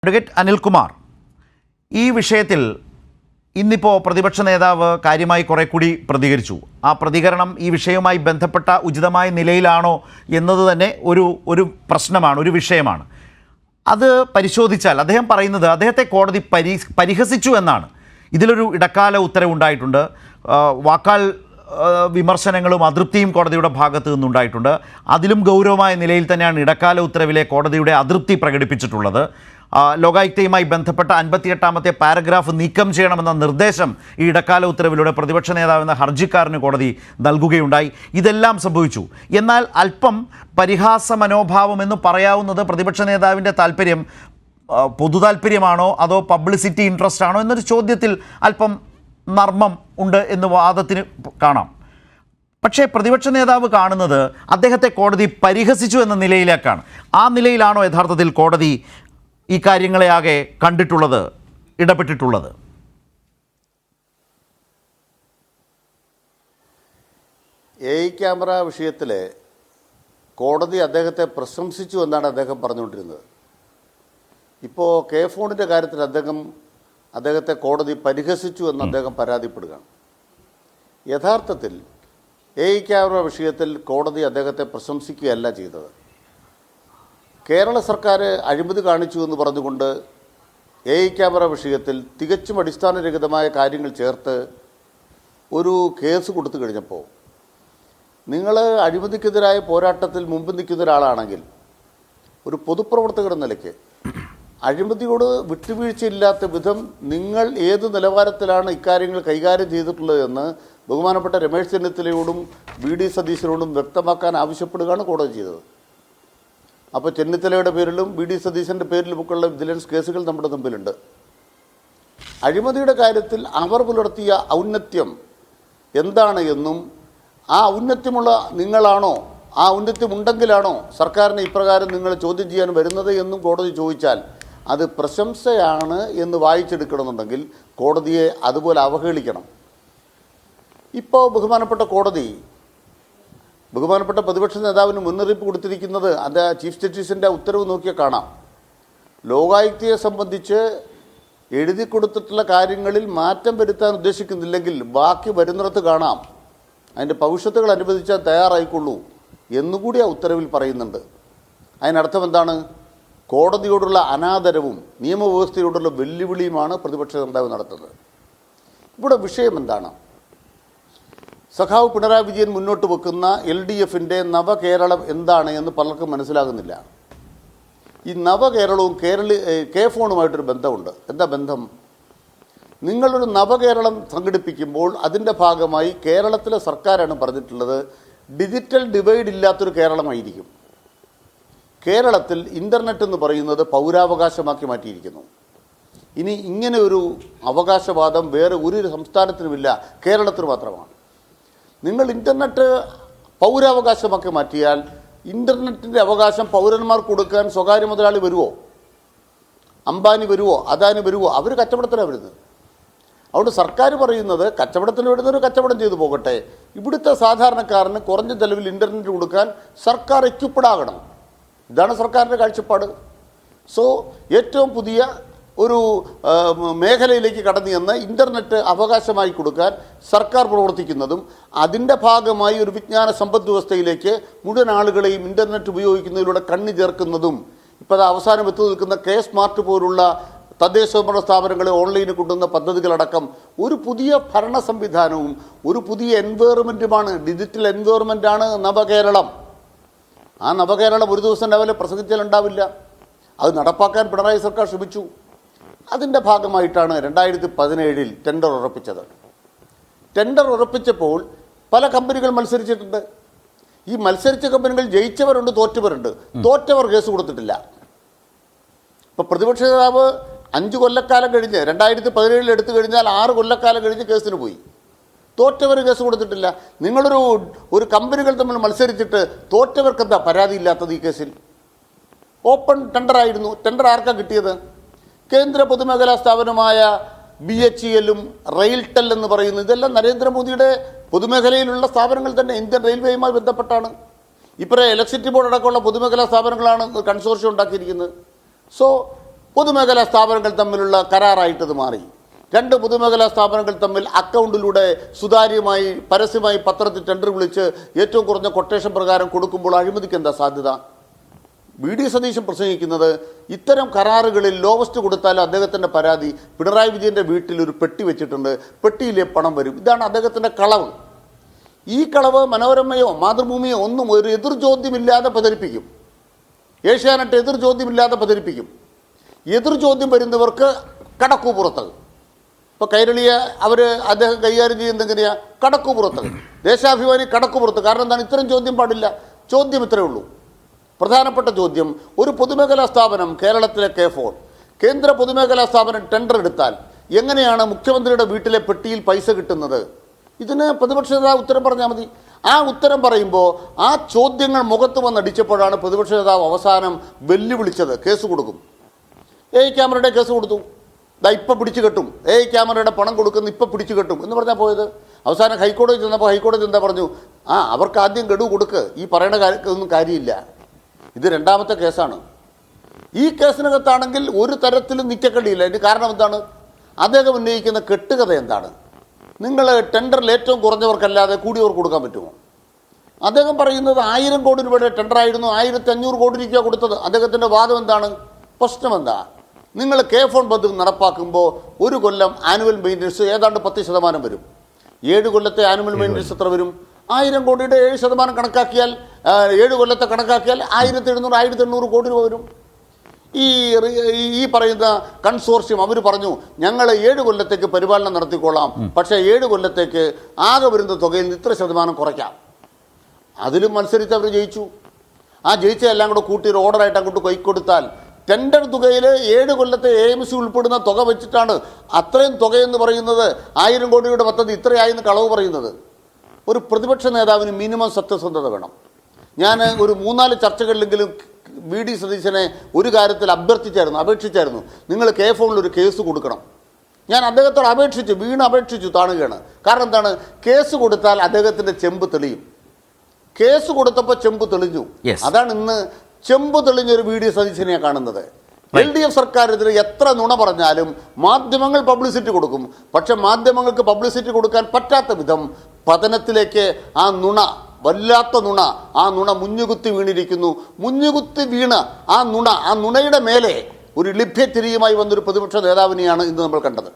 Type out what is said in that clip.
Advocate Anilkumar, ഈ വിഷയത്തിൽ ഇന്നിപ്പോൾ പ്രതിപക്ഷ നേതാവ് കാര്യമായി കുറെ കൂടി പ്രതികരിച്ചു. ആ പ്രതികരണം ഈ വിഷയവുമായി ബന്ധപ്പെട്ട ഉചിതമായ നിലയിലാണോ എന്നത് തന്നെ ഒരു പ്രശ്നമാണ്, ഒരു വിഷയമാണ്. അത് പരിശോധിച്ചാൽ അദ്ദേഹം പറയുന്നത് അദ്ദേഹത്തെ കോടതി പരിഹസിച്ചു എന്നാണ്. ഇതിലൊരു ഇടക്കാല ഉത്തരവുണ്ടായിട്ടുണ്ട്. വാക്കാൽ വിമർശനങ്ങളും അതൃപ്തിയും കോടതിയുടെ ഭാഗത്ത് നിന്നുണ്ടായിട്ടുണ്ട്. അതിലും ഗൗരവമായ നിലയിൽ തന്നെയാണ് ഇടക്കാല ഉത്തരവിലെ കോടതിയുടെ അതൃപ്തി പ്രകടിപ്പിച്ചിട്ടുള്ളത്. ലോകായുക്തയുമായി ബന്ധപ്പെട്ട 58ാമത്തെ പാരഗ്രാഫ് നീക്കം ചെയ്യണമെന്ന നിർദ്ദേശം ഈ ഇടക്കാല ഉത്തരവിലൂടെ പ്രതിപക്ഷ നേതാവെന്ന ഹർജിക്കാരന് കോടതി നൽകുകയുണ്ടായി. ഇതെല്ലാം സംഭവിച്ചു. എന്നാൽ അല്പം പരിഹാസ മനോഭാവം എന്ന് പറയാവുന്നത് പ്രതിപക്ഷ നേതാവിൻ്റെ താല്പര്യം പൊതു താല്പര്യമാണോ അതോ പബ്ലിസിറ്റി ഇൻട്രസ്റ്റ് ആണോ എന്നൊരു ചോദ്യത്തിൽ അല്പം നർമ്മം ഉണ്ട് എന്ന് വാദത്തിന് കാണാം. പക്ഷേ പ്രതിപക്ഷ നേതാവ് കാണുന്നത് അദ്ദേഹത്തെ കോടതി പരിഹസിച്ചു എന്ന നിലയിലേക്കാണ്. ആ നിലയിലാണോ യഥാർത്ഥത്തിൽ കോടതി ഈ കാര്യങ്ങളെ ആകെ കണ്ടിട്ടുള്ളത്, ഇടപെട്ടിട്ടുള്ളത്? ക്യാമറ വിഷയത്തിൽ കോടതി അദ്ദേഹത്തെ പ്രശംസിച്ചു എന്നാണ് അദ്ദേഹം പറഞ്ഞുകൊണ്ടിരുന്നത്. ഇപ്പോൾ ഫോണിൻ്റെ കാര്യത്തിൽ അദ്ദേഹത്തെ കോടതി പരിഹസിച്ചു എന്ന് അദ്ദേഹം പരാതിപ്പെടുകയാണ്. യഥാർത്ഥത്തിൽ ക്യാമറ വിഷയത്തിൽ കോടതി അദ്ദേഹത്തെ പ്രശംസിക്കുകയല്ല ചെയ്തത്. കേരള സർക്കാർ അഴിമതി കാണിച്ചു എന്ന് പറഞ്ഞുകൊണ്ട് ക്യാമറ വിഷയത്തിൽ തികച്ചും അടിസ്ഥാനരഹിതമായ കാര്യങ്ങൾ ചേർത്ത് ഒരു കേസ് കൊടുത്തു കഴിഞ്ഞപ്പോൾ, നിങ്ങൾ അഴിമതിക്കെതിരായ പോരാട്ടത്തിൽ മുമ്പ് നിൽക്കുന്ന ഒരാളാണെങ്കിൽ ഒരു പൊതുപ്രവർത്തകർ എന്ന നിലയ്ക്ക് അഴിമതിയോട് വിട്ടുവീഴ്ചയില്ലാത്ത വിധം നിങ്ങൾ ഏത് നിലവാരത്തിലാണ് ഇക്കാര്യങ്ങൾ കൈകാര്യം ചെയ്തിട്ടുള്ളതെന്ന് ബഹുമാനപ്പെട്ട രമേശ് ചെന്നിത്തലയോടും വി.ഡി. സതീശനോടും വ്യക്തമാക്കാൻ ആവശ്യപ്പെടുകയാണ് കോടതി ചെയ്തത്. അപ്പോൾ ചെന്നിത്തലയുടെ പേരിലും വി.ഡി. സതീശൻ്റെ പേരിലുമൊക്കെയുള്ള വിജിലൻസ് കേസുകൾ നമ്മുടെ മുമ്പിലുണ്ട്. അഴിമതിയുടെ കാര്യത്തിൽ അവർ പുലർത്തിയ ഔന്നത്യം എന്താണ് എന്നും ആ ഔന്നത്യമുള്ള നിങ്ങളാണോ, ആ ഔന്നത്യമുണ്ടെങ്കിലാണോ സർക്കാരിനെ ഇപ്രകാരം നിങ്ങൾ ചോദ്യം ചെയ്യാൻ വരുന്നത് എന്നും കോടതി ചോദിച്ചാൽ അത് പ്രശംസയാണ് എന്ന് വായിച്ചെടുക്കണമെന്നുണ്ടെങ്കിൽ കോടതിയെ അതുപോലെ അവഹേളിക്കണം. ഇപ്പോൾ ബഹുമാനപ്പെട്ട പ്രതിപക്ഷ നേതാവിന് മുന്നറിയിപ്പ് കൊടുത്തിരിക്കുന്നത് അത് ചീഫ് ജസ്റ്റിസിൻ്റെ ഉത്തരവ് നോക്കിയാൽ കാണാം. ലോകായുക്തയെ സംബന്ധിച്ച് എഴുതി കൊടുത്തിട്ടുള്ള കാര്യങ്ങളിൽ മാറ്റം വരുത്താൻ ഉദ്ദേശിക്കുന്നില്ലെങ്കിൽ ബാക്കി വരുന്നിടത്ത് കാണാം, അതിൻ്റെ ഭവിഷ്യത്തുകൾ അനുവദിച്ചാൽ തയ്യാറായിക്കൊള്ളൂ എന്നുകൂടി ആ ഉത്തരവിൽ പറയുന്നുണ്ട്. അതിനർത്ഥം എന്താണ്? കോടതിയോടുള്ള അനാദരവും നിയമവ്യവസ്ഥയോടുള്ള വെല്ലുവിളിയുമാണ് പ്രതിപക്ഷ നേതാവ് നടത്തുന്നത്. ഇവിടെ വിഷയം എന്താണ്? സഖാവ് പിണറായി വിജയൻ മുന്നോട്ട് വെക്കുന്ന LDFൻ്റെ നവകേരളം എന്താണ് എന്ന് പലർക്കും മനസ്സിലാകുന്നില്ല. ഈ നവകേരളവും ഫോണുമായിട്ടൊരു ബന്ധമുണ്ട്. എന്താ ബന്ധം? നിങ്ങളൊരു നവകേരളം സംഘടിപ്പിക്കുമ്പോൾ അതിൻ്റെ ഭാഗമായി കേരളത്തിലെ സർക്കാരാണ് പറഞ്ഞിട്ടുള്ളത് ഡിജിറ്റൽ ഡിവൈഡ് ഇല്ലാത്തൊരു കേരളമായിരിക്കും. കേരളത്തിൽ ഇൻ്റർനെറ്റ് എന്ന് പറയുന്നത് പൗരാവകാശമാക്കി മാറ്റിയിരിക്കുന്നു. ഇനി ഇങ്ങനെ ഒരു അവകാശവാദം വേറെ ഒരു സംസ്ഥാനത്തിനുമില്ല, കേരളത്തിന് മാത്രമാണ്. നിങ്ങൾ ഇൻ്റർനെറ്റ് പൗരാവകാശമാക്കി മാറ്റിയാൽ ഇൻ്റർനെറ്റിൻ്റെ അവകാശം പൗരന്മാർക്ക് കൊടുക്കാൻ സ്വകാര്യ മുതലാളി വരുമോ? അംബാനി വരുമോ? അദാനി വരുമോ? അവർ കച്ചവടത്തിലാണ് വരുന്നത്. അതുകൊണ്ട് സർക്കാർ പറയുന്നത് കച്ചവടത്തിന് വരുന്നൊരു കച്ചവടം ചെയ്തു പോകട്ടെ, ഇവിടുത്തെ സാധാരണക്കാരന് കുറഞ്ഞ ചെലവിൽ ഇൻ്റർനെറ്റ് കൊടുക്കാൻ സർക്കാർ എക്യുപ്ഡ് ആകണം. ഇതാണ് സർക്കാരിൻ്റെ കാഴ്ചപ്പാട്. സോ ഏറ്റവും പുതിയ ഒരു മേഖലയിലേക്ക് കടന്നു ചെന്ന് ഇൻ്റർനെറ്റ് അവകാശമായി കൊടുക്കാൻ സർക്കാർ പ്രവർത്തിക്കുന്നതും അതിൻ്റെ ഭാഗമായി ഒരു വിജ്ഞാന സമ്പദ് വ്യവസ്ഥയിലേക്ക് മുഴുവൻ ആളുകളെയും ഇൻ്റർനെറ്റ് ഉപയോഗിക്കുന്നതിലൂടെ കണ്ണി ചേർക്കുന്നതും ഇപ്പോൾ അത് അവസാനം എത്തി നിൽക്കുന്ന സ്മാർട്ട് പോലുള്ള തദ്ദേശഭരണ സ്ഥാപനങ്ങളെ ഓൺലൈനിൽ കൊണ്ടുവന്ന പദ്ധതികളടക്കം ഒരു പുതിയ ഭരണ സംവിധാനവും ഒരു പുതിയ എൻവയോൺമെൻറ്റുമാണ്, ഡിജിറ്റൽ എൻവയോൺമെൻറ്റാണ് നവകേരളം. ആ നവകേരളം ഒരു ദിവസം രാവിലെ പ്രസംഗിച്ചാൽ ഉണ്ടാവില്ല. അത് നടപ്പാക്കാൻ പിണറായി സർക്കാർ ശ്രമിച്ചു. അതിൻ്റെ ഭാഗമായിട്ടാണ് 2017 ടെൻഡർ ഉറപ്പിച്ചത്. ടെൻഡർ ഉറപ്പിച്ചപ്പോൾ പല കമ്പനികൾ മത്സരിച്ചിട്ടുണ്ട്. ഈ മത്സരിച്ച കമ്പനികൾ ജയിച്ചവരുണ്ട്, തോറ്റവരുണ്ട്. തോറ്റവർ കേസ് കൊടുത്തിട്ടില്ല. ഇപ്പോൾ പ്രതിപക്ഷ നേതാവ് 5 കൊല്ലക്കാലം കഴിഞ്ഞ് 2017 എടുത്തു കഴിഞ്ഞാൽ 6 കൊല്ലക്കാലം കഴിഞ്ഞ് കേസിന് പോയി. തോറ്റവർ കേസ് കൊടുത്തിട്ടില്ല. നിങ്ങളൊരു കമ്പനികൾ തമ്മിൽ മത്സരിച്ചിട്ട് തോറ്റവർക്ക് എന്താ പരാതി ഇല്ലാത്തത്? ഈ കേസിൽ ഓപ്പൺ ടെൻഡറായിരുന്നു. ടെൻഡർ ആർക്കാണ് കിട്ടിയത്? കേന്ദ്ര പൊതുമേഖലാ സ്ഥാപനമായ BHELഉം റെയിൽടെൽ എന്ന് പറയുന്നത് ഇതെല്ലാം നരേന്ദ്രമോദിയുടെ പൊതുമേഖലയിലുള്ള സ്ഥാപനങ്ങൾ തന്നെ, ഇന്ത്യൻ റെയിൽവേയുമായി ബന്ധപ്പെട്ടാണ്. ഇപ്പോൾ ഇലക്ട്രിസിറ്റി ബോർഡ് അടക്കമുള്ള പൊതുമേഖലാ സ്ഥാപനങ്ങളാണ് കൺസോർഷ്യം ഉണ്ടാക്കിയിരിക്കുന്നത്. സോ പൊതുമേഖലാ സ്ഥാപനങ്ങൾ തമ്മിലുള്ള കരാറായിട്ടത് മാറി. രണ്ട് പൊതുമേഖലാ സ്ഥാപനങ്ങൾ തമ്മിൽ അക്കൗണ്ടിലൂടെ സുതാര്യമായി പരസ്യമായി പത്രത്തിൽ ടെൻഡർ വിളിച്ച് ഏറ്റവും കുറഞ്ഞ കൊട്ടേഷൻ പ്രകാരം കൊടുക്കുമ്പോൾ അഴിമതിക്ക് എന്താ സാധ്യത? വി ഡി സതീശൻ പ്രസംഗിക്കുന്നത് ഇത്തരം കരാറുകളിൽ ലോവസ്റ്റ് കൊടുത്താൽ അദ്ദേഹത്തിൻ്റെ പരാതി പിണറായി വിജയൻ്റെ വീട്ടിൽ ഒരു പെട്ടി വെച്ചിട്ടുണ്ട്, പെട്ടിയിലെ പണം വരും. ഇതാണ് അദ്ദേഹത്തിൻ്റെ കളവ്. ഈ കളവ് മനോരമയോ മാതൃഭൂമിയോ ഒന്നും ഒരു എതിർ ചോദ്യമില്ലാതെ പ്രചരിപ്പിക്കും. ഏഷ്യാനെറ്റ് എതിർ ചോദ്യമില്ലാതെ പ്രചരിപ്പിക്കും. എതിർ ചോദ്യം വരുന്നവർക്ക് കടക്കുപുറത്ത്. ഇപ്പോൾ കൈരളിയെ അദ്ദേഹം കൈകാര്യം ചെയ്യുന്നത് എങ്ങനെയാണ്? കടക്കുപുറത്ത്. ദേശാഭിമാനി കടക്കുപുറത്ത്. കാരണം എന്താണ്? ഇത്തരം ചോദ്യം പാടില്ല. ചോദ്യം ഇത്രയേ ഉള്ളൂ. പ്രധാനപ്പെട്ട ചോദ്യം, ഒരു പൊതുമേഖലാ സ്ഥാപനം, കേരളത്തിലെ K4 കേന്ദ്ര പൊതുമേഖലാ സ്ഥാപനം ടെൻഡർ എടുത്താൽ എങ്ങനെയാണ് മുഖ്യമന്ത്രിയുടെ വീട്ടിലെ പെട്ടിയിൽ പൈസ കിട്ടുന്നത്? ഇതിന് പ്രതിപക്ഷ നേതാവ് ഉത്തരം പറഞ്ഞാൽ മതി. ആ ഉത്തരം പറയുമ്പോൾ ആ ചോദ്യങ്ങൾ മുഖത്ത് വന്നടിച്ചപ്പോഴാണ് പ്രതിപക്ഷ നേതാവ് അവസാനം വെല്ലുവിളിച്ചത്. കേസ് കൊടുക്കും. ക്യാമറയുടെ കേസ് കൊടുത്തു. ഇപ്പം പിടിച്ചു കെട്ടും, ക്യാമറയുടെ പണം കൊടുക്കുന്നു, ഇപ്പം പിടിച്ചു കെട്ടും എന്ന് പറഞ്ഞാൽ പോയത്. അവസാനം ഹൈക്കോടതി ചെന്നപ്പോൾ ഹൈക്കോടതി എന്താ പറഞ്ഞു? അവർക്ക് ആദ്യം ഗഡു കൊടുക്ക്, ഈ പറയുന്ന കാര്യമൊന്നും കാര്യമില്ല. ഇത് രണ്ടാമത്തെ കേസാണ്. ഈ കേസിനകത്താണെങ്കിൽ ഒരു തരത്തിലും നിൽക്കക്കടിയില്ല. ഇതിന് കാരണം എന്താണ്? അദ്ദേഹം ഉന്നയിക്കുന്ന കെട്ടുകഥ എന്താണ്? നിങ്ങൾ ടെൻഡറിൽ ഏറ്റവും കുറഞ്ഞവർക്കല്ലാതെ കൂടിയവർക്ക് കൊടുക്കാൻ പറ്റുമോ? അദ്ദേഹം പറയുന്നത് 1000 കോടി രൂപയുടെ ടെൻഡറായിരുന്നു, 1500 കോടി രൂപ കൊടുത്തത്. അദ്ദേഹത്തിൻ്റെ വാദം എന്താണ്? പ്രശ്നം എന്താ? നിങ്ങൾ K4 പദ്ധതി നടപ്പാക്കുമ്പോൾ ഒരു കൊല്ലം ആനുവൽ മെയിൻ്റനൻസ് ഏതാണ്ട് 10% വരും. 7 കൊല്ലത്തെ ആനുവൽ മെയിൻ്റനൻസ് എത്ര വരും? 1000 കോടിയുടെ 7% കണക്കാക്കിയാൽ 7 കൊല്ലത്തെ കണക്കാക്കിയാൽ 1700 കോടി രൂപ വരും. ഈ പറയുന്ന കൺസോർഷ്യം അവർ പറഞ്ഞു ഞങ്ങൾ 7 കൊല്ലത്തേക്ക് പരിപാലനം നടത്തിക്കൊള്ളാം, പക്ഷേ 7 കൊല്ലത്തേക്ക് ആകെ വരുന്ന തുകയിൽ നിന്ന് ഇത്ര ശതമാനം കുറയ്ക്കാം. അതിലും മത്സരിച്ച് അവർ ജയിച്ചു. ആ ജയിച്ച എല്ലാം കൂടെ കൂട്ടി ഒരു ഓർഡറായിട്ട് അങ്ങോട്ട് കൈക്കൊടുത്താൽ ടെൻഡർ തുകയിൽ 7 കൊല്ലത്തെ AMC ഉൾപ്പെടുന്ന തുക വെച്ചിട്ടാണ് അത്രയും തുകയെന്ന് പറയുന്നത്. 1000 കോടിയുടെ പദ്ധതി ഇത്രയായെന്ന് കളവ് പറയുന്നത്. ഒരു പ്രതിപക്ഷ നേതാവിന് മിനിമം സത്യസന്ധത വേണം. ഞാൻ ഒരു 3-4 ചർച്ചകളിലെങ്കിലും വി ഡി സതീശനെ ഒരു കാര്യത്തിൽ അപേക്ഷിച്ചായിരുന്നു. നിങ്ങൾ K4 ഒരു കേസ് കൊടുക്കണം. ഞാൻ അദ്ദേഹത്തോട് അപേക്ഷിച്ചു താണുകയാണ്. കാരണം എന്താണ്? കേസ് കൊടുത്താൽ അദ്ദേഹത്തിൻ്റെ ചെമ്പ് തെളിയും. കേസ് കൊടുത്തപ്പോൾ ചെമ്പ് തെളിഞ്ഞു. അതാണ് ഇന്ന് ചെമ്പ് തെളിഞ്ഞൊരു വി ഡി സതീശനെ കാണുന്നത്. LDF സർക്കാരിനെതിരെ എത്ര നുണ പറഞ്ഞാലും മാധ്യമങ്ങൾ പബ്ലിസിറ്റി കൊടുക്കും. പക്ഷെ മാധ്യമങ്ങൾക്ക് പബ്ലിസിറ്റി കൊടുക്കാൻ പറ്റാത്ത വിധം പതനത്തിലേക്ക് ആ നുണ, വല്ലാത്ത നുണ, ആ നുണ മുഞ്ഞുകുത്തി വീണിരിക്കുന്നു. മുഞ്ഞുകുത്തി വീണ് ആ നുണയുടെ മേലെ ഒരു ലഭ്യത്തിരിയുമായി വന്നൊരു പ്രതിപക്ഷ നേതാവിനെയാണ് ഇന്ന് നമ്മൾ കണ്ടത്.